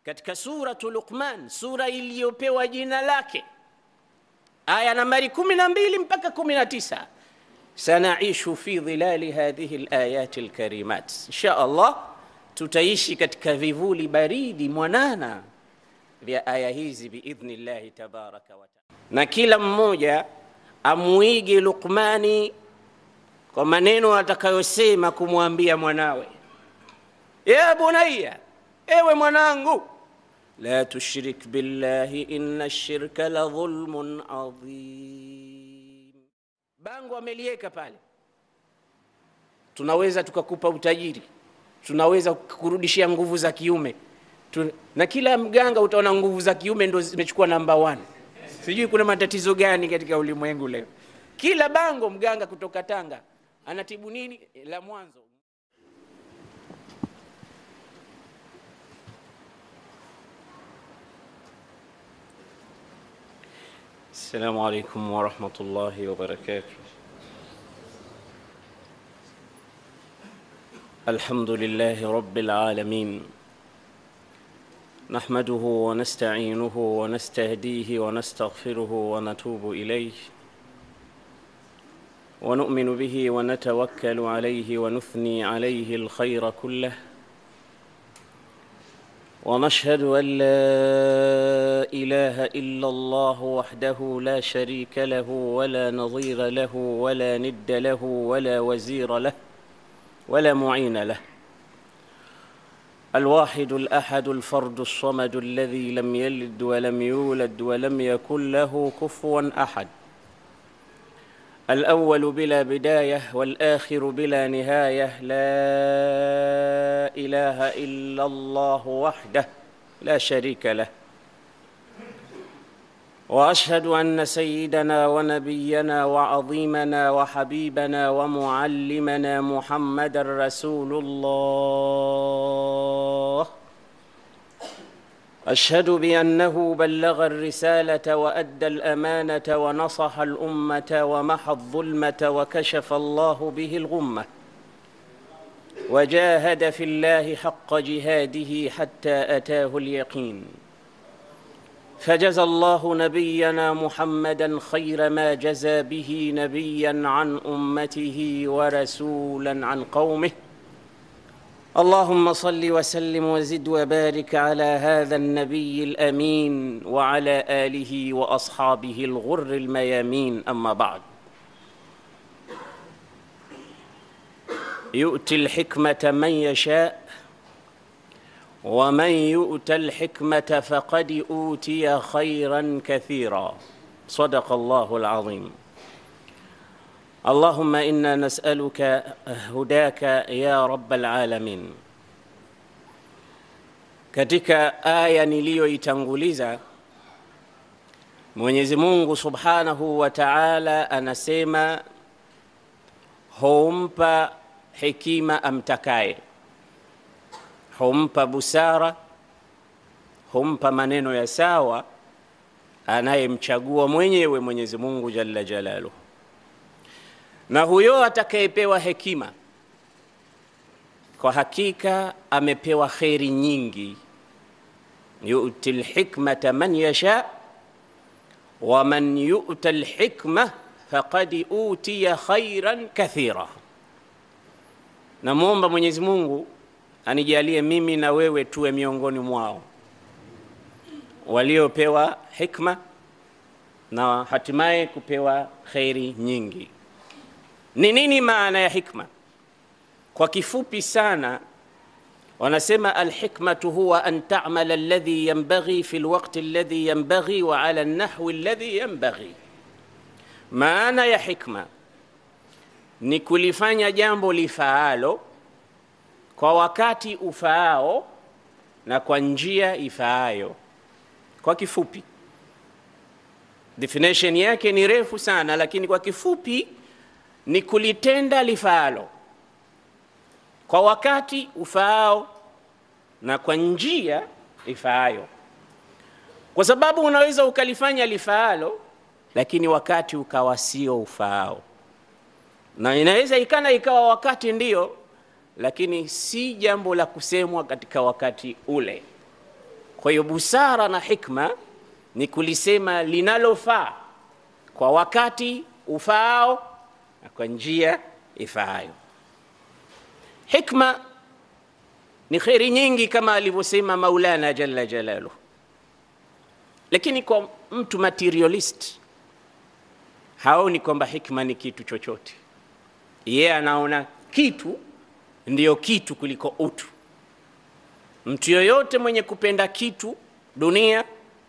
katika suratul Luqman, sura iliyopewa jina lake, aya nambari 12 mpaka 19, sanaishu fi dhilali hadhihi alayati alkarimat. Insha Allah tutaishi katika vivuli baridi mwanana vya aya hizi biidhnillah tabaraka wa taala. Na kila mmoja amuige Luqmani kwa maneno atakayosema kumwambia mwanawe, ya bunayya, ewe mwanangu, la tushrik billahi inna ash-shirka la dhulmun adhim. Bango amelieka pale. Tunaweza tukakupa utajiri, tunaweza kukurudishia nguvu za kiume, na kila mganga utaona nguvu za kiume ndo zimechukua namba 1. Sijui kuna matatizo gani katika ulimwengu leo. Kila bango mganga kutoka Tanga anatibu nini la mwanzo. Assalamu alaykum wa rahmatullahi wa barakatuh. Alhamdulillahi rabbil alamin. نحمده ونستعينه ونستهديه ونستغفره ونتوب إليه ونؤمن به ونتوكل عليه ونثني عليه الخير كله ونشهد أن لا إله إلا الله وحده لا شريك له ولا نظير له ولا ند له ولا وزير له ولا معين له، الواحد الأحد الفرد الصمد الذي لم يلد ولم يولد ولم يكن له كفوا أحد، الأول بلا بداية والآخر بلا نهاية، لا إله إلا الله وحده لا شريك له، وأشهد أن سيدنا ونبينا وعظيمنا وحبيبنا ومعلمنا محمد رسول الله، أشهد بأنه بلغ الرسالة وأدى الأمانة ونصح الأمة ومحى الظلمة وكشف الله به الغمة، وجاهد في الله حق جهاده حتى أتاه اليقين، فجزى الله نبينا محمدًا خير ما جزى به نبيًا عن أمته ورسولًا عن قومه، اللهم صل وسلم وزد وبارك على هذا النبي الأمين وعلى آله وأصحابه الغر الميامين، أما بعد. يؤتي الحكمة من يشاء ومن يؤت الحكمة فقد أوتي خيرا كثيرا، صدق الله العظيم. اللهم إنا نسألك هداك يا رب العالمين. Katika aya niliyoitanguliza, Mwenyezi Mungu Subhanahu wa Ta'ala anasema humpa hekima amtakaye, humpa busara, humpa maneno ya sawa anayemchagua mwenyewe Mwenyezi Mungu Jalla Jalaluhu. Na huyo atakayepewa hekima kwa hakika amepewa khairi nyingi. Yu'til hikmata man yasha wa man yu'tal hikma faqad utiya khairan kathira. Namuomba Mwenyezi Mungu anijalie mimi na wewe tuwe miongoni mwao waliopewa hikma na hatimaye kupewa khairi nyingi. Ni nini maana ya hikma? Kwa kifupi sana wanasema alhikmatu huwa an ta'mala alladhi yanbaghi fi alwaqti alladhi yanbaghi wa ala an-nahwi alladhi yanbaghi. Maana ya hikma ni kulifanya jambo lifaalo kwa wakati ufaao na kwa njia ifaayo. Kwa kifupi, definition yake ni refu sana, lakini kwa kifupi ni kulitenda lifaalo kwa wakati ufaao na kwa njia ifaayo. Kwa sababu unaweza ukalifanya lifaalo lakini wakati ukawa sio ufaao, na inaweza ikawa wakati ndio lakini si jambo la kusemwa katika wakati ule. Kwa hiyo busara na hikma ni kulisema linalofaa kwa wakati ufaao na kwa njia ifaayo. Hikma ni khairi nyingi kama alivyosema Maulana Jalla Jalaluhu, lakini kwa mtu materialist haoni kwamba hikma ni kitu chochote. Yeye anaona kitu ndiyo kitu kuliko utu. Mtu yoyote mwenye kupenda kitu, dunia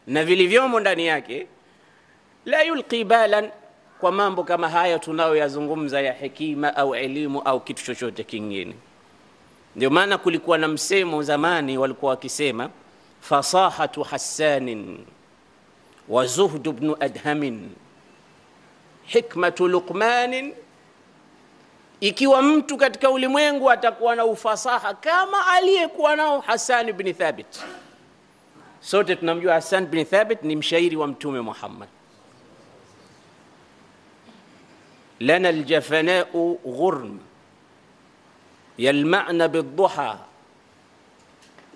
na vilivyomo ndani yake, la yulqi balan kwa mambo kama haya tunayoyazungumza ya hekima au elimu au kitu chochote kingine. Ndio maana kulikuwa na msemo zamani walikuwa wakisema fasahatu Hassanin wa zuhdu ibn Adhamin hikmatu Luqmanin. Ikiwa mtu katika ulimwengu atakuwa na ufasaha kama aliyekuwa nao Hassan ibn Thabit. Sote tunamjua Hassan ibn Thabit ni mshairi wa Mtume Muhammad. lana aljafana'u ghurm yalma'na bidduha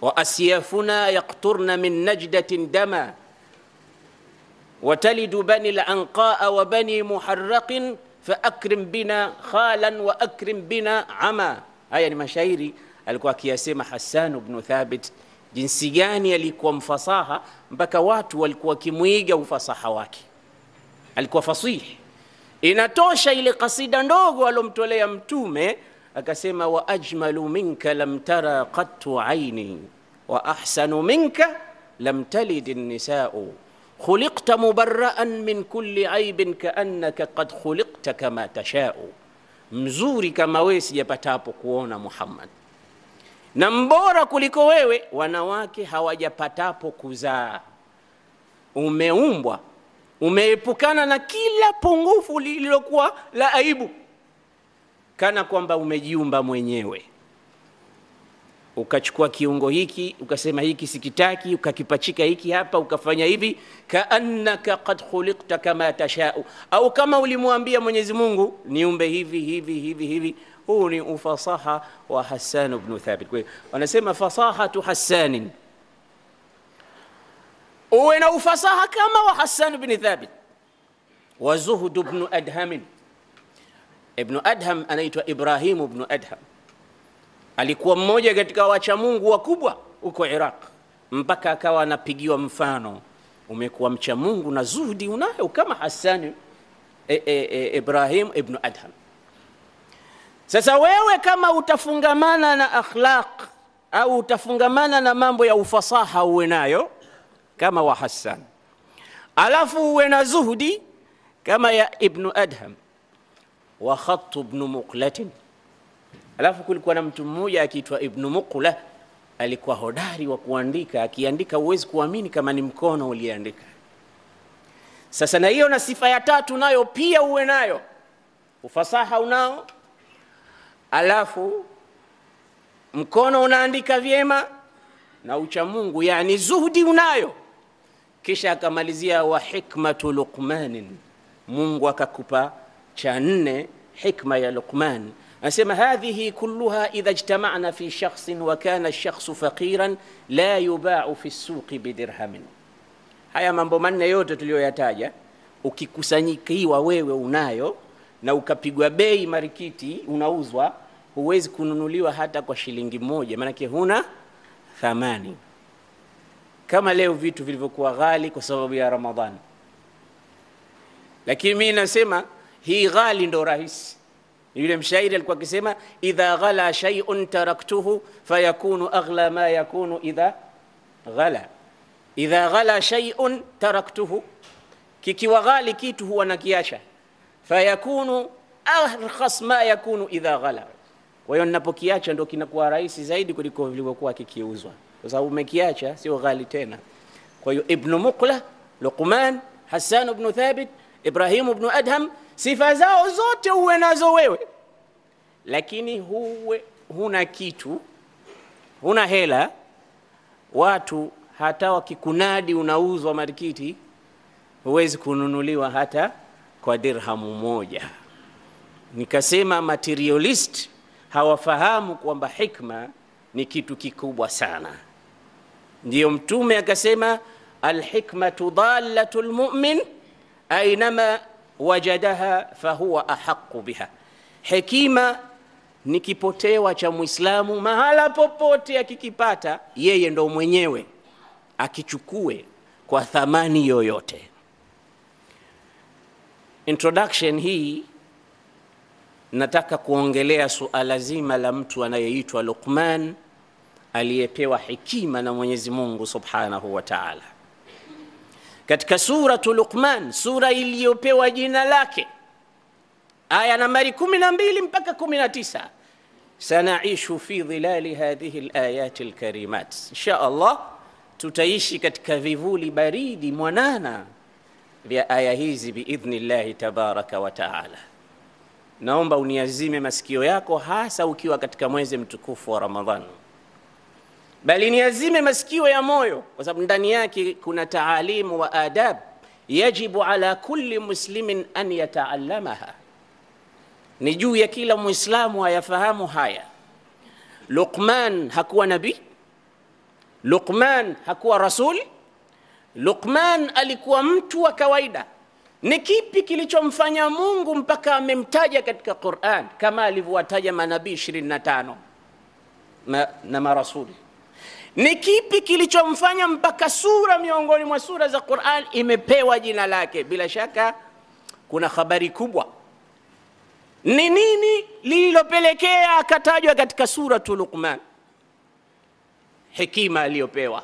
wa asyafuna yaqturna min najdatin dama وتلد بني العنقاء وبني محرق فأكرم بنا خالا وأكرم بنا عما. haya ni mashairi alikuwa akiyasema Hassan ibn Thabit, jinsi gani alikuwa mfasaha mpaka watu walikuwa kimuiga ufasaha wake. Alikuwa fasih. Inatosha ile kasida ndogo alomtolea Mtume, akasema wa ajmalu minka lam tara qattu aini wa ahsanu minka lam talid an-nisaa'u خلقت مبرأ من كل عيب كأنك قد خلقت كما تشاء. mzuri kama wewe sijapatapo kuona Muhammad, na mbora kuliko wewe wanawake hawajapatapo kuzaa. Umeumbwa, umeepukana na kila pungufu lililokuwa la aibu, kana kwamba umejiumba mwenyewe. Ukachukua kiungo hiki ukasema hiki sikitaki, ukakipachika hiki hapa ukafanya hivi, kaannaka qad khuliqta kama tashau, au kama ulimwambia Mwenyezi Mungu niumbe hivi hivi hivi hivi. Huu ni ufasaha wa Hassan ibn Thabit. Kwa hiyo wanasema fasahatu Hassanin, uwe na ufasaha kama wa Hassan ibn Thabit. wa zuhd ibn Adham, ibn Adham anaitwa Ibrahim ibn Adham, alikuwa mmoja katika wacha Mungu wakubwa huko Iraq, mpaka akawa anapigiwa mfano, umekuwa mcha Mungu na zuhudi unayo kama Hassan Ibrahim ibn Adham. Sasa wewe kama utafungamana na akhlaq au utafungamana na mambo ya ufasaha uwe nayo kama wa Hassan, alafu uwe na zuhudi kama ya ibn Adham wa Khatt ibn Muqlatin. Alafu kulikuwa na mtu mmoja akiitwa Ibn Muqla, alikuwa hodari wa kuandika, akiandika huwezi kuamini kama ni mkono uliandika. Sasa na hiyo na sifa ya tatu nayo pia uwe nayo, ufasaha unao, alafu mkono unaandika vyema na ucha Mungu, yani zuhudi unayo. Kisha akamalizia wa hikmatu Luqmanin, Mungu akakupa cha nne, hikma ya Luqman. أسمى هذه كلها إذا اجتمعنا في شخص وكان الشخص فقيرا لا يباع في السوق بدرهم. haya mambo manne yote tuliyoyataja ukikusanyikiwa wewe unayo na ukapigwa bei marikiti unauzwa, huwezi kununuliwa hata kwa shilingi moja, maana yake huna thamani. Kama leo vitu vilivyokuwa ghali kwa sababu ya Ramadhani, lakini mimi nasema hii ghali ndo rahisi. Yule mshairi alikuwa akisema idha ghala shay'un taraktuhu fayakunu aghla ma yakunu idha ghala. Idha ghala shay'un taraktuhu, kikiwa ghali kitu huwa nakiacha, fayakunu arkhas ma yakunu idha ghala. Kwa hiyo ninapokiacha ndo kinakuwa rahisi zaidi kuliko vilivyokuwa kikiuzwa, kwa sababu umekiacha sio ghali tena. Kwa hiyo Ibn Muqla, Luqman, Hassan ibn Thabit, Ibrahim ibn Adham, sifa zao zote uwe nazo wewe, lakini huna kitu, huna hela. Watu hata wakikunadi unauzwa marikiti, huwezi kununuliwa hata kwa dirhamu moja. Nikasema materialist hawafahamu kwamba hikma ni kitu kikubwa sana. Ndiyo Mtume akasema alhikmatu dallatul mu'min aynama wajadaha fahuwa ahaqqu biha. Hekima ni kipotewa cha Muislamu, mahala popote akikipata yeye ndo mwenyewe akichukue kwa thamani yoyote. Introduction hii nataka kuongelea suala zima la mtu anayeitwa Luqman aliyepewa hekima na Mwenyezi Mungu Subhanahu wa Ta'ala. Katika suratu Luqman, sura iliyopewa jina lake, aya nambari 12 mpaka 19, sanaishu fi dhilali hadhihi alayati alkarimat. Insha Allah tutaishi katika vivuli baridi mwanana vya aya hizi biidhnillah tabaraka wa taala. Naomba uniazime masikio yako, hasa ukiwa katika mwezi mtukufu wa Ramadhan, bali niazime masikio ya moyo, kwa sababu ndani yake kuna taalimu wa adab yajibu ala kulli muslimin an yataallamaha. Ni juu ya kila Muislamu ayafahamu haya. Luqman hakuwa nabii, Luqman hakuwa rasul, Luqman alikuwa mtu wa kawaida. Ni kipi kilichomfanya Mungu mpaka amemtaja katika Qur'an kama alivyowataja manabii 25 na marasuli? Ni kipi kilichomfanya mpaka sura miongoni mwa sura za Qur'an imepewa jina lake? Bila shaka kuna habari kubwa. Ni nini lililopelekea akatajwa katika suratu Luqman? Hekima aliyopewa.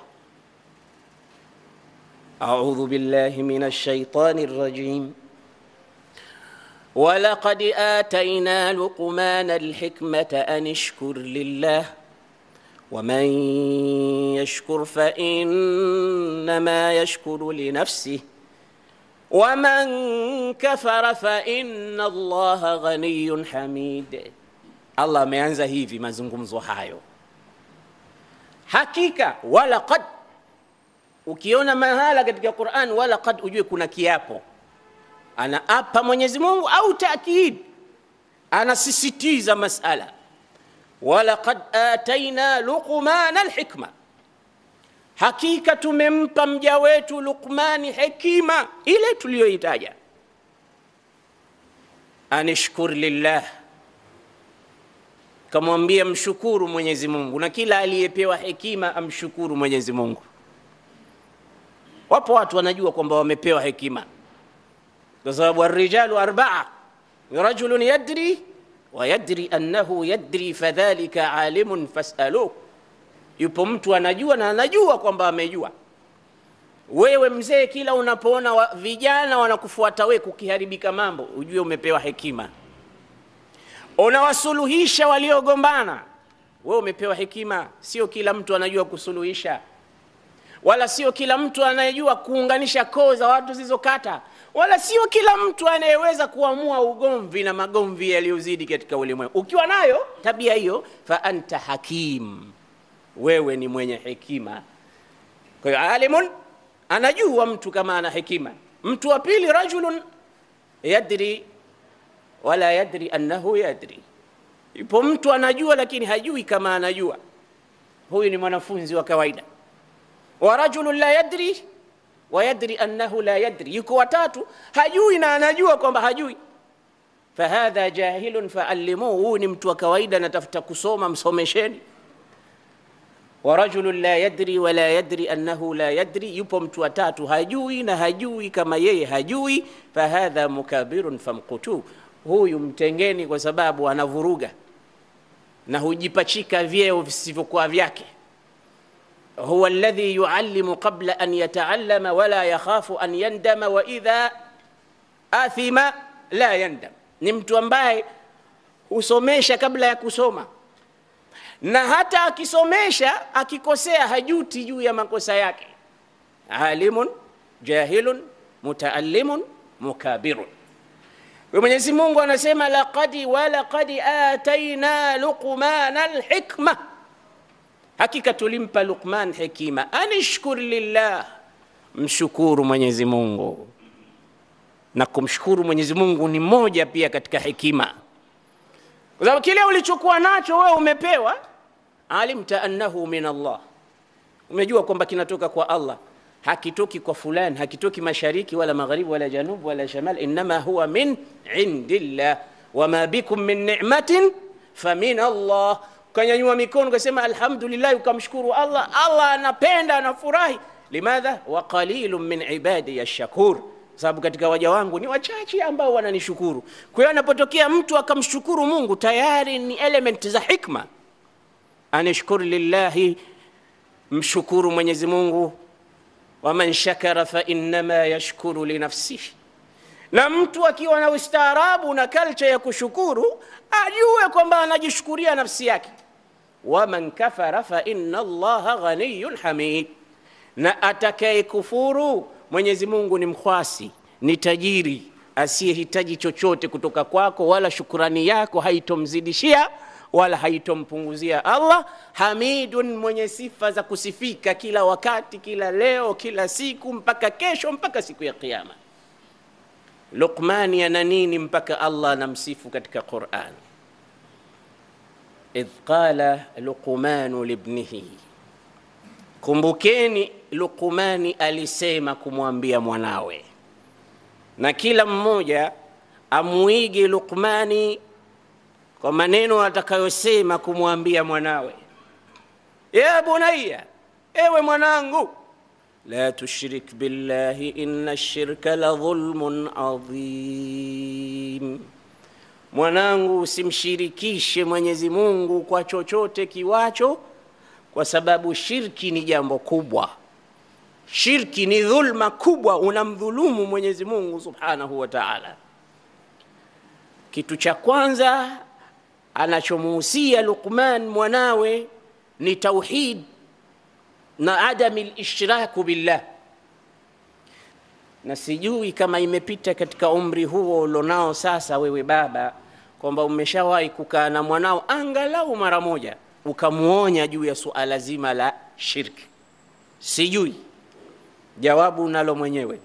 A'udhu billahi minash shaitanir rajim. Walaqad atayna Luqmana alhikmata an ishkur lillah ومن يشكر فإنما يشكر لنفسه ومن كفر فإن الله غني حميد. Allah ameanza hivi mazungumzo hayo. Hakika walaqad, ukiona mahala katika Qur'an walaqad ujue kuna kiapo. Anaapa Mwenyezi Mungu au taakid, anasisitiza masala. Walaqad atayna Luqmana alhikma, hakika tumempa mja wetu Luqmani hekima ile tuliyoitaja. Anishkur lillah, kamwambia mshukuru Mwenyezi Mungu, na kila aliyepewa hekima amshukuru Mwenyezi Mungu. Wapo watu wanajua kwamba wamepewa hekima, kwa sababu ar-rijalu arba'a, rajulun yadri ويدري أنه يدري فذلك عالم فاسألوه. Yupo mtu anajua na anajua kwamba amejua. Wewe mzee, kila unapoona vijana wanakufuata wewe kukiharibika mambo, ujue umepewa hekima. Unawasuluhisha waliogombana, wewe umepewa hekima. Sio kila mtu anajua kusuluhisha, wala sio kila mtu anayejua kuunganisha koo za watu zilizokata, wala sio kila mtu anayeweza kuamua ugomvi na magomvi yaliyozidi katika ulimwengu. Ukiwa nayo tabia hiyo, fa anta hakim, wewe ni mwenye hekima. Kwa hiyo alimun, anajua mtu kama ana hekima. Mtu wa pili, rajulun yadri wala yadri annahu yadri. Yupo mtu anajua lakini hajui kama anajua. Huyu ni mwanafunzi wa kawaida. Wa rajulun la yadri wa yadri annahu la yadri. Yuko watatu, hajui na anajua kwamba hajui. Fahadha jahilun fa'allimuhu, huyu ni mtu wa kawaida anatafuta kusoma, msomesheni. Wa rajulun la yadri wa la yadri annahu la yadri, yupo mtu watatu, hajui na hajui kama yeye hajui. Fahadha mukabirun famqutu, huyu mtengeni kwa sababu anavuruga na hujipachika vyeo visivyokuwa vyake. Huwa alladhi yuallimu qabla an yataallama wala yakhafu an yandama wa idha athima la yandam. Ni mtu ambaye husomesha kabla ya kusoma, na hata akisomesha akikosea hajuti juu ya makosa yake. Alimun, jahilun, mutaallimun, mukabirun. Mwenyezi Mungu anasema laqad wa laqad atayna Luqmana alhikma, hakika tulimpa Luqman hekima. Anishkur lillah, mshukuru Mwenyezi Mungu. Na kumshukuru Mwenyezi Mungu ni moja pia katika hekima, kwa sababu kile ulichokuwa nacho wewe umepewa. Alimta annahu min Allah, umejua kwamba kinatoka kwa Allah, hakitoki kwa fulani, hakitoki mashariki wala magharibi wala janub wala shamal, inma huwa min indillah, wama bikum min ni'matin famin Allah. Ukanyanyua mikono ukasema alhamdulillah, ukamshukuru Allah, Allah anapenda, anafurahi. Limadha? wa qalilun min ibadi ash-shakur, sababu katika waja wangu ni wachache ambao wananishukuru. Kwa hiyo anapotokea mtu akamshukuru Mungu, tayari ni element za hikma. Anashkur lillahi, mshukuru Mwenyezi Mungu. Wa man shakara fa innama yashkuru li nafsihi. Na mtu akiwa na ustaarabu na culture ya kushukuru, ajue kwamba anajishukuria nafsi yake. Wa man kafara fa inna Allaha ghaniyyun hamid. Na atakaye kufuru, Mwenyezi Mungu ni mkwasi, ni tajiri, asiyehitaji chochote kutoka kwako, wala shukrani yako haitomzidishia wala haitompunguzia. Allah hamidun, mwenye sifa za kusifika kila wakati, kila leo, kila siku, mpaka kesho, mpaka siku ya kiyama. Luqman ana nini mpaka Allah anamsifu katika Qur'an? Idh qala Luqman libnihi, kumbukeni Luqmani alisema kumwambia mwanawe, na kila mmoja amuige Luqmani kwa maneno atakayosema kumwambia mwanawe. Ya bunayya, ewe mwanangu, la tushrik billahi inna ash-shirka la dhulmun adhim. Mwanangu, usimshirikishe Mwenyezi Mungu kwa chochote kiwacho, kwa sababu shirki ni jambo kubwa. Shirki ni dhulma kubwa, unamdhulumu Mwenyezi Mungu Subhanahu wa Ta'ala. Kitu cha kwanza anachomuhusia Luqman mwanawe ni tauhid na adam al-ishrak billah. Na sijui kama imepita katika umri huo ulionao sasa wewe baba, kwamba umeshawahi kukaa na mwanao angalau mara moja ukamuonya juu ya suala zima la shirki. Sijui, jawabu nalo mwenyewe.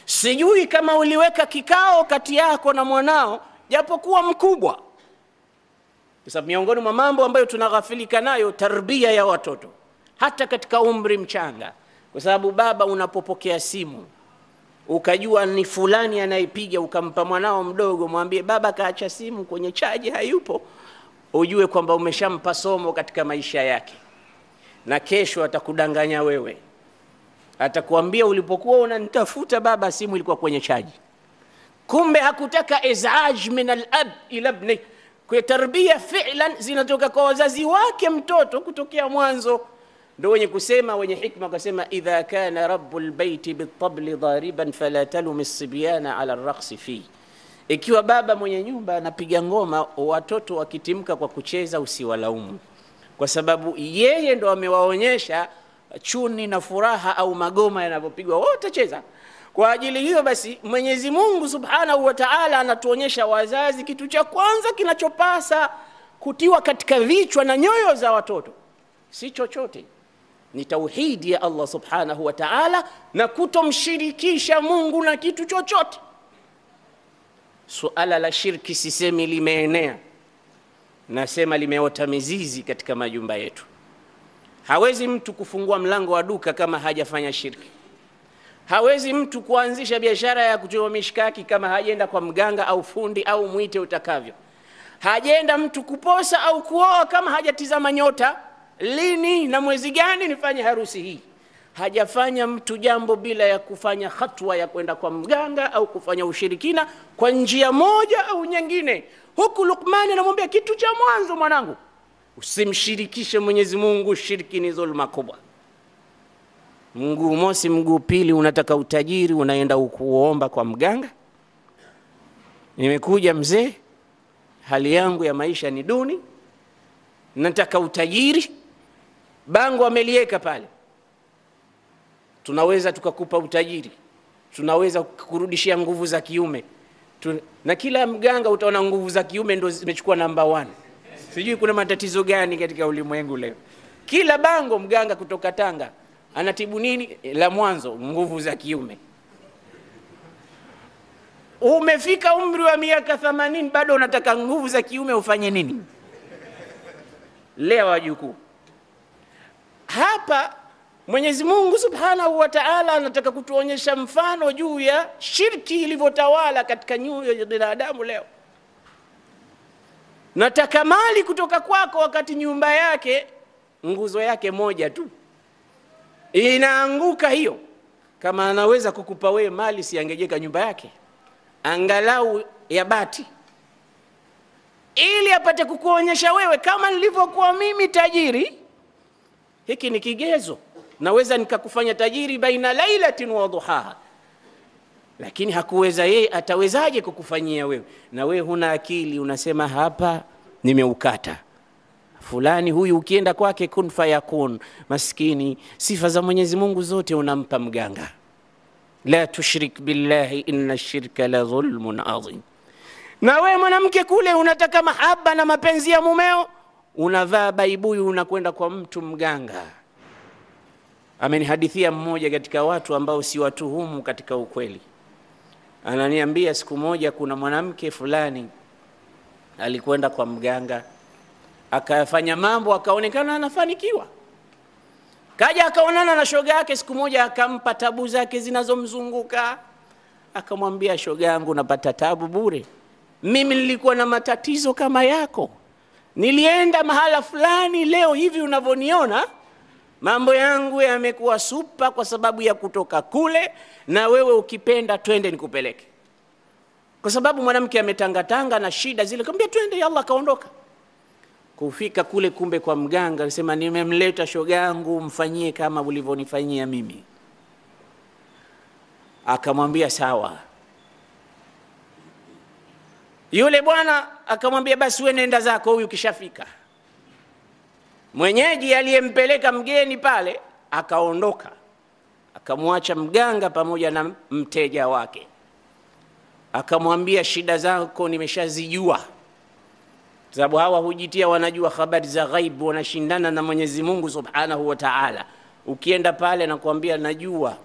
Sijui kama uliweka kikao kati yako na mwanao japokuwa mkubwa, kwa sababu miongoni mwa mambo ambayo tunaghafilika nayo tarbia ya watoto hata katika umri mchanga. Kwa sababu baba, unapopokea simu ukajua ni fulani anayepiga, ukampa mwanao mdogo, mwambie baba kaacha simu kwenye chaji, hayupo, ujue kwamba umeshampa somo katika maisha yake. Na kesho atakudanganya wewe, atakwambia ulipokuwa unanitafuta baba, simu ilikuwa kwenye chaji. Kumbe hakutaka izaj min al-ab ila ibni. Kwa tarbia fi'lan zinatoka kwa wazazi wake mtoto kutokea mwanzo. Ndio wenye kusema, wenye hikma wakasema, idha kana rabbul baiti bitabli dhariban fala talum as-sibyana ala ar-raqs fi. Ikiwa baba mwenye nyumba anapiga ngoma, watoto wakitimka kwa kucheza, usiwalaumu, kwa sababu yeye ndo amewaonyesha chuni na furaha au magoma yanapopigwa wote cheza. Kwa ajili hiyo basi Mwenyezi Mungu Subhanahu wa Ta'ala anatuonyesha wazazi, kitu cha kwanza kinachopasa kutiwa katika vichwa na nyoyo za watoto si chochote, ni tauhidi ya Allah Subhanahu wa Ta'ala na kutomshirikisha Mungu na kitu chochote. Suala la shirki sisemi limeenea, nasema limeota mizizi katika majumba yetu. Hawezi mtu kufungua mlango wa duka kama hajafanya shirki. Hawezi mtu kuanzisha biashara ya kuchoma mishkaki kama hajaenda kwa mganga au fundi au muite utakavyo. Hajaenda mtu kuposa au kuoa kama hajatizama nyota, lini na mwezi gani nifanye harusi hii. Hajafanya mtu jambo bila ya kufanya hatua ya kwenda kwa mganga au kufanya ushirikina kwa njia moja au nyingine. Huku Luqman anamwambia kitu cha mwanzo, mwanangu, usimshirikishe Mwenyezi Mungu, shirki ni dhulma kubwa. Mguu mosi mguu pili unataka utajiri, unaenda ukuomba kwa mganga. Nimekuja mzee, hali yangu ya maisha ni duni, nataka utajiri, bango amelieka pale. Tunaweza tukakupa utajiri, tunaweza kukurudishia nguvu za kiume. Na kila mganga utaona nguvu za kiume ndo zimechukua namba 1. Sijui kuna matatizo gani katika ulimwengu leo. Kila bango mganga kutoka Tanga anatibu nini? La mwanzo, nguvu za kiume. Umefika umri wa miaka 80 bado unataka nguvu za kiume, ufanye nini? Leo wajukuu. Hapa Mwenyezi Mungu Subhanahu wa Ta'ala anataka kutuonyesha mfano juu ya shirki ilivyotawala katika nyoyo ya binadamu leo. Nataka mali kutoka kwako wakati nyumba yake nguzo yake moja tu inaanguka hiyo. Kama anaweza kukupa wewe mali, si angejeka nyumba yake angalau ya bati, ili apate kukuonyesha wewe kama nilivyokuwa mimi tajiri. Hiki ni kigezo, naweza nikakufanya tajiri baina lailatin wa duhaha. Lakini hakuweza yeye, atawezaje kukufanyia wewe? Na wewe huna akili, unasema hapa nimeukata. Fulani huyu ukienda kwake kun fayakun, maskini, sifa za Mwenyezi Mungu zote unampa mganga. La tushrik billahi inna shirka la dhulmun adhim. Na wewe mwanamke kule unataka mahaba na mapenzi ya mumeo, unavaa baibuyu unakwenda kwa mtu mganga. Amenihadithia mmoja katika watu ambao si watuhumu katika ukweli. Ananiambia siku moja kuna mwanamke fulani alikwenda kwa mganga, akafanya mambo, akaonekana anafanikiwa. Kaja akaonana na shoga yake siku moja, akampa tabu zake zinazomzunguka. Akamwambia, shoga yangu, napata tabu bure. Mimi nilikuwa na matatizo kama yako. Nilienda mahala fulani, leo hivi unavyoniona mambo yangu yamekuwa super kwa sababu ya kutoka kule, na wewe ukipenda twende nikupeleke. Kwa sababu mwanamke ametangatanga na shida zile, akamwambia twende, yalla, kaondoka. Kufika kule kumbe kwa mganga, alisema nimemleta shoga yangu, mfanyie kama ulivyonifanyia mimi. Akamwambia sawa. Yule bwana akamwambia basi wewe nenda zako, huyu kishafika. Mwenyeji aliyempeleka mgeni pale akaondoka, akamwacha mganga pamoja na mteja wake. Akamwambia shida zako nimeshazijua. Sababu hawa hujitia wanajua habari za ghaibu, wanashindana na Mwenyezi Mungu Subhanahu wa Ta'ala. Ukienda pale na kuambia najua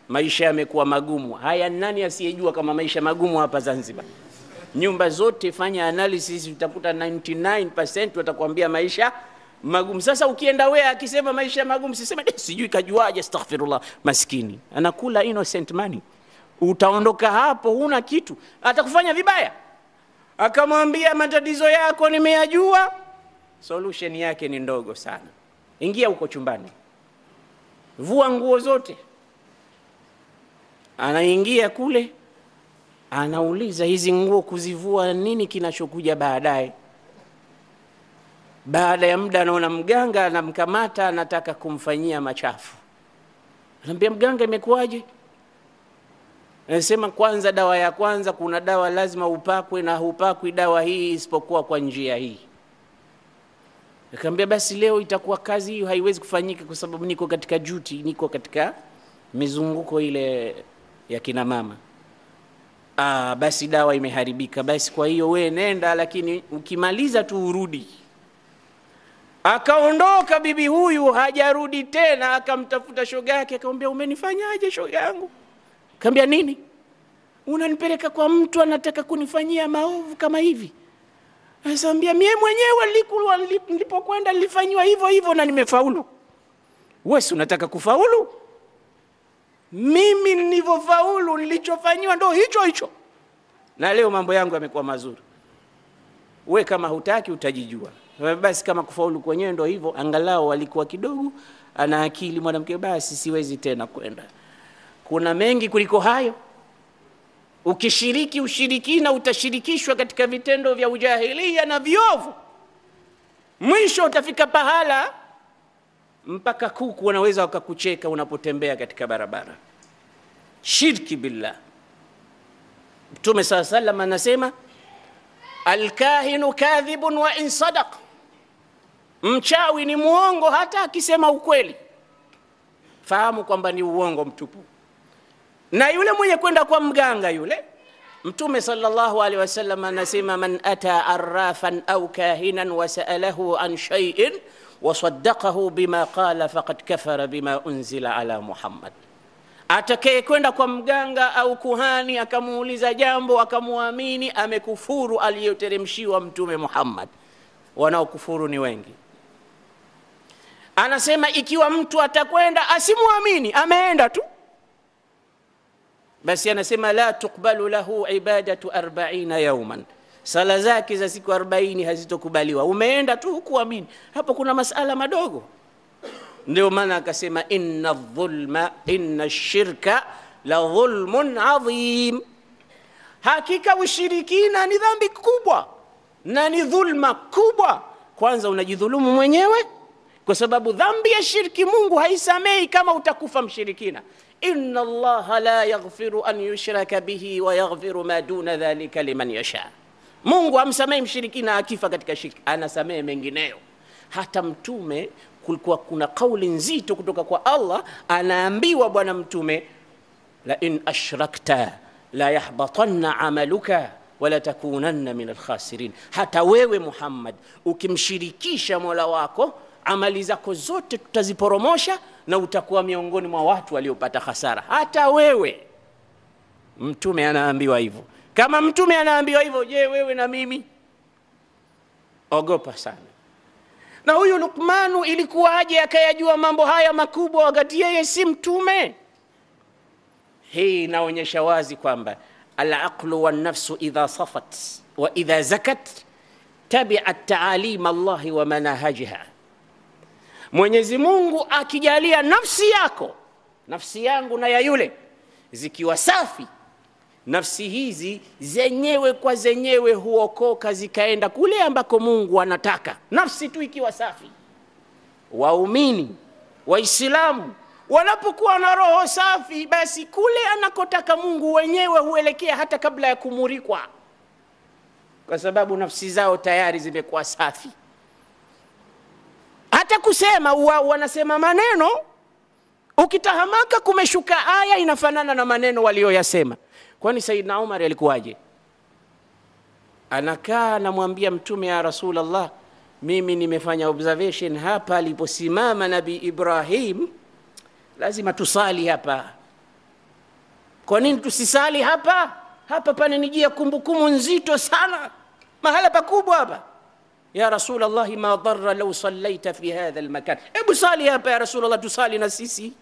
maisha yamekuwa magumu. Haya, nani asiyejua kama maisha magumu hapa Zanzibar? Nyumba zote fanya analysis, utakuta 99% watakwambia maisha magumu. Sasa ukienda wewe akisema maisha magumu, sisema sijui kajuaje, astaghfirullah, maskini anakula innocent money. Utaondoka hapo huna kitu, atakufanya vibaya. Akamwambia matatizo yako nimeyajua, solution yake ni ndogo sana. Ingia huko chumbani, vua nguo zote. Anaingia kule, anauliza hizi nguo kuzivua nini kinachokuja baadaye? Baada ya muda anaona mganga anamkamata, anataka kumfanyia machafu. Anambia mganga, imekuwaje? Anasema kwanza, dawa ya kwanza, kuna dawa lazima upakwe na hupakwi dawa hii isipokuwa kwa njia hii. Akamwambia basi leo itakuwa kazi hiyo haiwezi kufanyika kwa sababu niko katika duty, niko katika mizunguko ile ya kina mama. Basi dawa imeharibika, basi kwa hiyo wewe nenda, lakini ukimaliza tu urudi. Akaondoka bibi huyu, hajarudi tena. Akamtafuta shoga yake, akamwambia umenifanyaje shoga yangu? Akamwambia nini? Unanipeleka kwa mtu anataka kunifanyia maovu kama hivi? Asamwambia mimi mwenyewe nilipokwenda nilifanywa hivyo hivyo na nimefaulu. Wewe si unataka kufaulu? Mimi nilivyofaulu nilichofanywa ndo hicho hicho. Na leo mambo yangu yamekuwa mazuri. Wewe kama hutaki utajijua. Basi kama kufaulu kwenyewe ndo hivyo, angalau alikuwa kidogo ana akili mwanamke, basi siwezi tena kwenda. Kuna mengi kuliko hayo. Ukishiriki ushirikina utashirikishwa katika vitendo vya ujahilia na viovu. Mwisho utafika pahala mpaka kuku wanaweza wakakucheka unapotembea katika barabara. Shirki billah. Mtume sallallahu alayhi wasallam anasema alkahinu kadhibun wa in sadaq. Mchawi ni muongo hata akisema ukweli. Fahamu kwamba ni uongo mtupu. Na yule mwenye kwenda kwa mganga yule, Mtume sallallahu alaihi wasallam anasema man ata arrafan au kahinan wa sa'alahu an shay'in wa saddaqahu bima qala faqad kafara bima unzila ala Muhammad. Atakaye kwenda kwa mganga au kuhani akamuuliza jambo akamuamini, amekufuru aliyoteremshiwa Mtume Muhammad. Wanaokufuru ni wengi. anasema ikiwa mtu atakwenda asimuamini, ameenda tu, basi anasema la tuqbalu lahu ibadatu 40 yawman, sala zake za siku 40 hazitokubaliwa. Umeenda tu kuamini. Hapo kuna masala madogo. Ndio maana akasema inna dhulma inna shirka la dhulmun adhim, hakika ushirikina ni dhambi kubwa na ni dhulma kubwa. Kwanza unajidhulumu mwenyewe, kwa sababu dhambi ya shirki Mungu haisamei kama utakufa mshirikina. inna Allaha la yaghfiru an yushraka bihi wa yaghfiru ma duna dhalika liman yasha. Mungu hamsamei mshirikina akifa katika shirki, anasamee mengineyo. Hata mtume kulikuwa kuna kauli nzito kutoka kwa Allah, anaambiwa bwana mtume, la in ashrakta la yahbatanna amaluka wala takunanna min alkhasirin. Hata wewe Muhammad ukimshirikisha Mola wako, amali zako zote tutaziporomosha na utakuwa miongoni mwa watu waliopata hasara. Hata wewe. Mtume anaambiwa hivyo. Kama mtume anaambiwa hivyo, je, wewe na mimi? Ogopa sana. Na huyu Luqmanu ilikuwaje akayajua mambo haya makubwa wakati yeye si mtume? Hii inaonyesha wazi kwamba al-aqlu wan-nafsu idha safat wa idha zakat tabi'at ta'alim Allah wa manahajiha. Mwenyezi Mungu akijalia nafsi yako, nafsi yangu na ya yule zikiwa safi, nafsi hizi zenyewe kwa zenyewe huokoka zikaenda kule ambako Mungu anataka. Nafsi tu ikiwa safi. Waumini, Waislamu wanapokuwa na roho safi, basi kule anakotaka Mungu wenyewe huelekea hata kabla ya kumurikwa, kwa sababu nafsi zao tayari zimekuwa safi. Hata kusema wanasema maneno, ukitahamaka kumeshuka aya inafanana na maneno walioyasema. Kwani Saidna Umar alikuwaje? Anakaa anamwambia Mtume, ya Rasulullah, mimi nimefanya observation hapa aliposimama Nabii Ibrahim, lazima tusali hapa. Kwa nini tusisali hapa? Hapa pananijia kumbukumbu nzito sana, mahala pakubwa hapa. Ya Rasulullah, ma dharra law sallaita fi hadha almakan. Hebu sali hapa ya Rasulullah, tusali na sisi.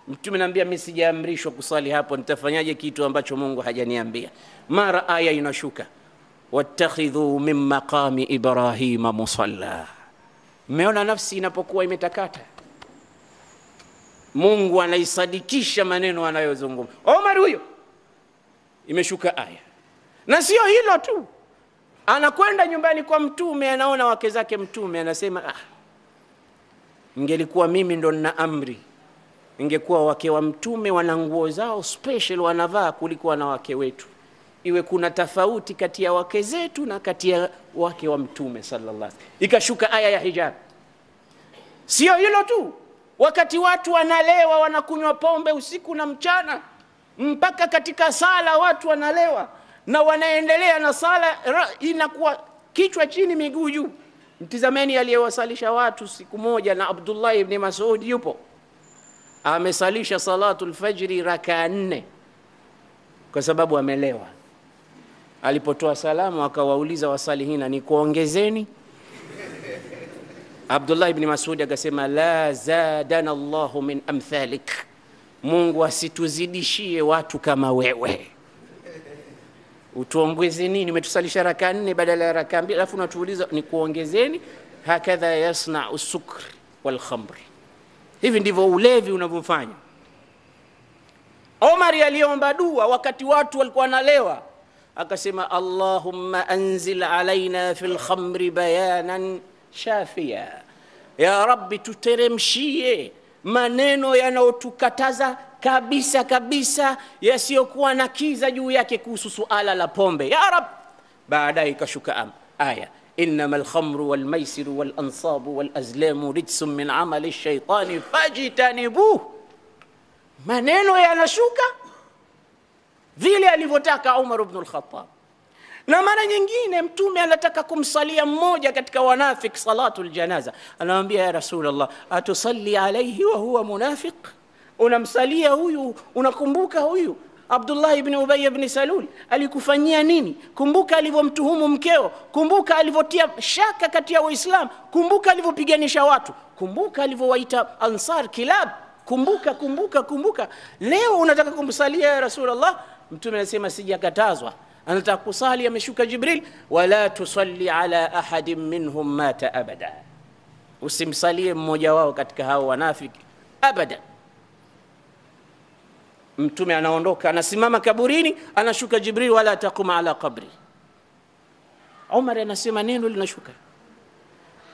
Mtume anambia, mimi sijaamrishwa kusali hapo, nitafanyaje kitu ambacho Mungu hajaniambia? Mara aya inashuka, wattakhidhu min maqami Ibrahima musalla. Mmeona nafsi inapokuwa imetakata, Mungu anaisadikisha maneno anayozungumza. Omar huyo, imeshuka aya. Na sio hilo tu, anakwenda nyumbani kwa Mtume, anaona wake zake Mtume, anasema ingelikuwa mimi ndo nina amri, ingekuwa wake wa Mtume wana nguo zao special wanavaa kuliko wanawake wetu. Iwe kuna tofauti kati ya wake zetu na kati ya wake wa Mtume sallallahu alaihi wasallam. Ikashuka aya ya hijab. Sio hilo tu, wakati watu wanalewa, wanakunywa pombe usiku na mchana, mpaka katika sala watu wanalewa na wanaendelea na sala, inakuwa kichwa chini miguu juu. Mtizameni aliyewasalisha watu siku moja na Abdullah ibn Mas'ud yupo, amesalisha salatul fajri raka 4 kwa sababu amelewa. Alipotoa salamu akawauliza wasalihina, ni kuongezeni? Abdullah ibn Mas'ud akasema, la zadana Allahu min amthalik, Mungu asituzidishie watu kama wewe. Utuongeze nini? Umetusalisha raka 4 badala ya raka 2, alafu unatuuliza ni kuongezeni? Hakadha yasna usukr wal khamr. Hivi ndivyo ulevi unavyofanya. Omar aliomba dua wakati watu walikuwa wanalewa, akasema, Allahumma anzil alaina fil khamri bayanan shafia. Ya Rabbi, tuteremshie maneno yanayotukataza kabisa kabisa, yasiyokuwa na kiza juu yake kuhusu suala la pombe, ya Rabbi. Baadaye ikashuka aya, innamal khamru wal maisiru wal ansabu wal azlamu rijsun min amali shaitani fajtanibuh. Maneno yanashuka vile alivyotaka Umar ibn al-Khattab. Na mara nyingine Mtume anataka kumsalia mmoja katika wanafik salatul janaza, anamwambia, ya Rasulullah, atusalli alayhi wa huwa munafiq? Unamsalia huyu, unakumbuka huyu Abdullah ibn Ubay ibn Salul alikufanyia nini? Kumbuka alivyomtuhumu mkeo, kumbuka alivyotia shaka kati ya Waislamu, kumbuka alivyopiganisha watu, kumbuka alivyowaita Ansar kilab, kumbuka. Leo unataka kumsalia ya Rasulullah? Mtume anasema sijakatazwa, anataka kusali, ameshuka Jibril, wala tusalli ala ahadin minhum mata abada, usimsalie mmoja wao katika hao wanafiki abada. Mtume anaondoka, anasimama kaburini, anashuka Jibril, wala taqum ala qabri. Umar anasema neno linashuka,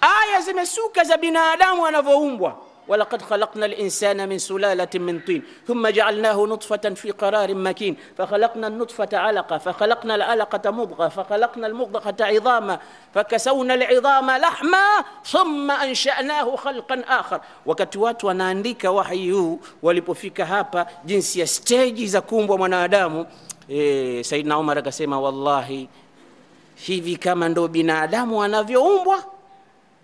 aya zimesuka za binadamu anavyoumbwa. ولقد خلقنا الإنسان من سلالة من طين ثم جعلناه نطفة في قرار مكين فخلقنا النطفة علقة فخلقنا العلقة مضغة فخلقنا المضغة عظاما فكسونا العظام لحما ثم أنشأناه خلقا آخر. wakati watu wanaandika wahi huu walipofika hapa jinsi ya stage za kuumbwa mwanadamu, Saidna Umar akasema wallahi hivi kama ndo binadamu wanavyoumbwa,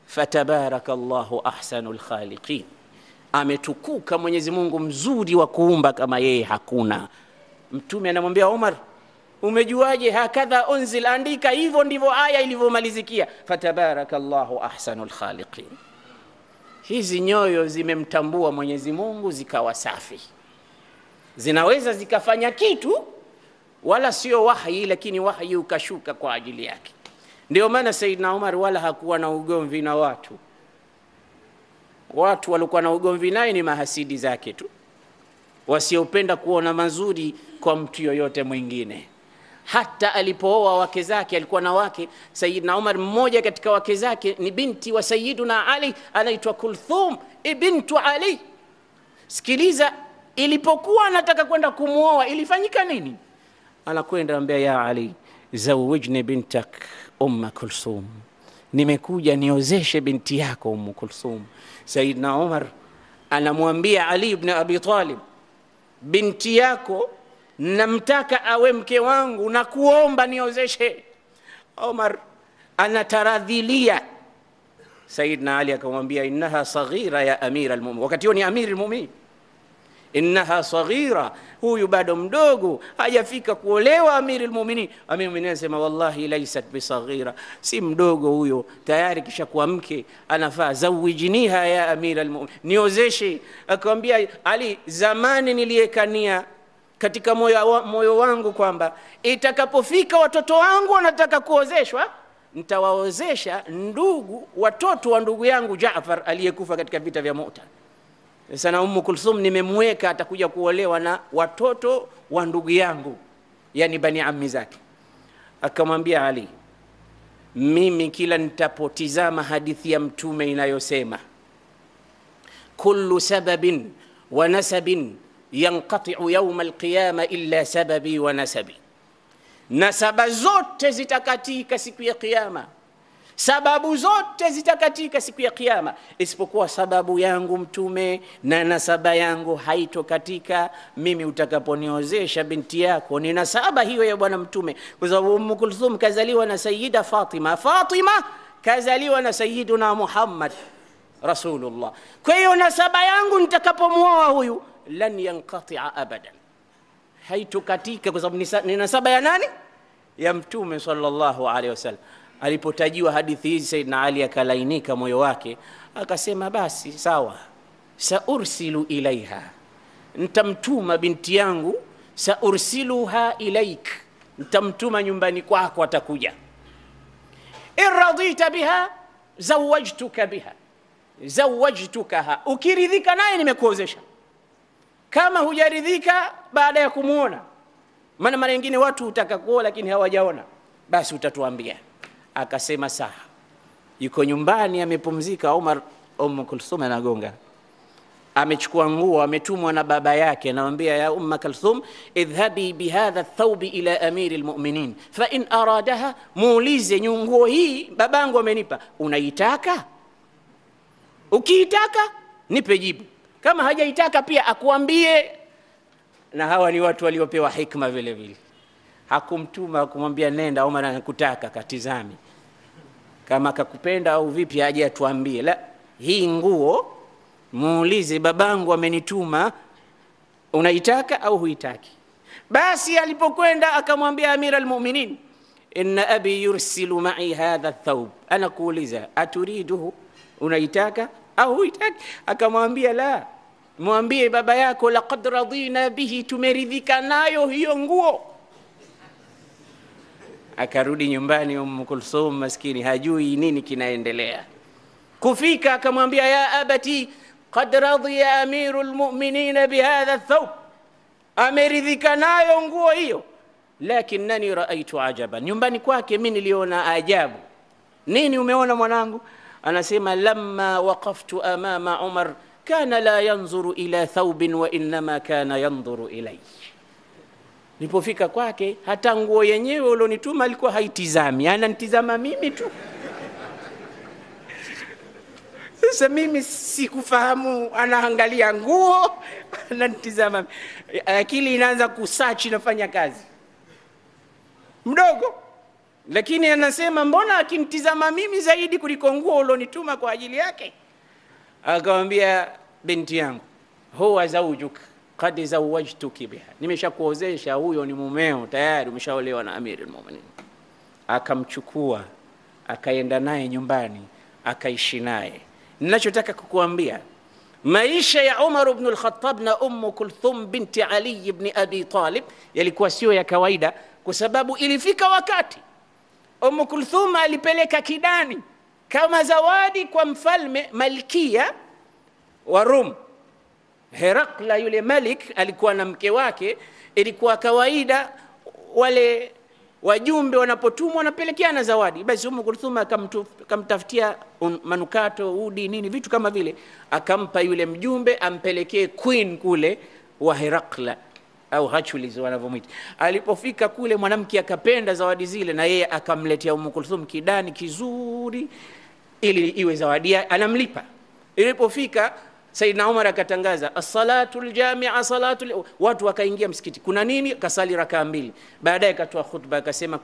fatabarakallahu ahsanul khaliqin, ametukuka Mwenyezi Mungu mzuri wa kuumba kama yeye hakuna. Mtume anamwambia Umar, umejuaje? Hakadha unzil, andika hivyo ndivyo aya ilivyomalizikia, fatabarakallahu ahsanul khaliqin. Hizi nyoyo zimemtambua Mwenyezi Mungu zikawa safi, zinaweza zikafanya kitu wala sio wahi, lakini wahi ukashuka kwa ajili yake. Ndio maana Saidna Umar wala hakuwa na ugomvi na watu. Watu walikuwa na ugomvi naye ni mahasidi zake tu, wasiopenda kuona mazuri kwa mtu yoyote mwingine. Hata alipooa wake zake, alikuwa na wake Saidna Umar, mmoja katika wake zake ni binti wa Sayyiduna Ali, anaitwa Kulthum ibntu Ali. Sikiliza, ilipokuwa anataka kwenda kumuoa ilifanyika nini? Anakwenda anambia, ya Ali, zawijni bintak Kulthum, nimekuja niozeshe binti yako Kulthum. Saidna Umar anamwambia Ali ibn Abi Talib, binti yako namtaka awe mke wangu na kuomba niozeshe. Umar anataradhilia. Saidna Ali akamwambia, innaha saghira ya amira almu'minin, wakati huo ni amiri almu'minin, innaha saghira, huyu bado mdogo hajafika kuolewa. amiri almu'minin anasema wallahi laysat bisaghira, si mdogo huyo, tayari kisha kuwa mke, anafaa. zawijiniha ya amira almu'minin, niozeshe. Akamwambia Ali, zamani niliyekania katika moyo wangu kwamba itakapofika watoto wangu wanataka kuozeshwa, nitawaozesha watoto wa ndugu yangu Jaafar aliyekufa katika vita vya Mu'ta. Sana Kulthum nimemweka atakuja kuolewa na watoto wa ndugu yangu, yani bani ammi zake. Akamwambia Ali, mimi kila nitapotizama hadithi ya Mtume inayosema kullu sababin wa nasabin yanqati'u yawm alqiyama illa sababi wa nasabi, nasaba zote zitakatika siku ya kiyama, sababu zote zitakatika siku ya kiyama, isipokuwa sababu yangu Mtume na nasaba yangu haitokatika. Mimi utakaponiozesha binti yako ni nasaba hiyo ya bwana Mtume, kwa sababu Kulthum kazaliwa na Sayyida Fatima, Fatima kazaliwa na Sayyiduna Muhammad Rasulullah. Kwa hiyo nasaba yangu nitakapomuoa huyu lan yanqati'a abadan, haitokatika, kwa sababu ni nasaba ya nani? Ya Mtume sallallahu alaihi wasallam. Alipotajiwa hadithi hizi, Saidna Ali akalainika moyo wake, akasema basi sawa, saursilu ilaiha, nitamtuma binti yangu, saursiluha ilaik, nitamtuma nyumbani kwako, atakuja. Irradita biha zawajtuka biha, zawajtukaha, ukiridhika naye nimekuozesha. Kama hujaridhika baada ya kumuona, maana mara nyingine watu hutaka kuoa lakini hawajaona, basi utatuambia. Akasema sawa. Yuko nyumbani amepumzika. Umar, Kulthum anagonga, amechukua nguo, ametumwa na baba yake, anamwambia, ya Kulthum, idhhabi bihadha athawb ila amiri almu'minin fa in aradaha, muulize nguo hii babangu amenipa, unaitaka? Ukiitaka nipe jibu, kama hajaitaka pia akuambie. Na hawa ni watu waliopewa hikma vile vile. Hakumtuma kumwambia nenda Umar anakutaka, katizami kama akakupenda au vipi, aje atuambie. La, hii nguo muulize babangu amenituma, unaitaka au huitaki? Basi alipokwenda akamwambia Amir al-Mu'minin, inna abi yursilu ma'i hadha athawb, ana kuuliza aturiduhu, unaitaka au huitaki? Akamwambia la, mwambie baba yako laqad radina bihi, tumeridhika nayo hiyo nguo. Akarudi nyumbani Kulthum maskini hajui nini kinaendelea. Kufika akamwambia ya abati qad radiya amirul mu'minin bihadha athawb, ameridhika nayo nguo hiyo, lakinnani raaitu ajaban, nyumbani kwake mimi niliona ajabu. Nini umeona mwanangu? Anasema lamma waqaftu amama Umar kana la yanzuru ila thawbin wa inma kana yanzuru ilayhi. Nilipofika kwake hata nguo yenyewe ulionituma alikuwa haitizami, ananitizama mimi tu. Sasa mimi sikufahamu, anaangalia nguo ananitizama, akili inaanza kusearch, inafanya kazi. Mdogo, lakini anasema mbona akinitizama mimi zaidi kuliko nguo ulionituma kwa ajili yake? Akamwambia binti yangu, huwa zawjuka qad zawajtuki biha, nimeshakuozesha, huyo ni mumeo tayari, umeshaolewa na Amir al-Mu'minin. Akamchukua akaenda naye nyumbani akaishi naye. Ninachotaka kukuambia, maisha ya Umar ibn al-Khattab na Kulthum binti Ali ibn Abi Talib yalikuwa sio ya kawaida, kwa sababu ilifika wakati Kulthum alipeleka kidani kama zawadi kwa mfalme malkia wa Rum. Herakla yule malik alikuwa na mke wake, ilikuwa kawaida wale wajumbe wanapotumwa wanapelekeana zawadi. Basi Kulthum akamtafutia manukato, udi, nini, vitu kama vile, akampa yule mjumbe ampelekee queen kule wa Herakla au Hercules wanavyomuita. Alipofika kule mwanamke akapenda zawadi zile, na yeye akamletea Kulthum kidani kizuri ili iwe zawadi, anamlipa. Ilipofika Saidna Umar akatangaza as-salatul jami'a, watu wakaingia msikiti. Kuna nini? Kasali rakaa 2. Baadaye akatoa khutba akasema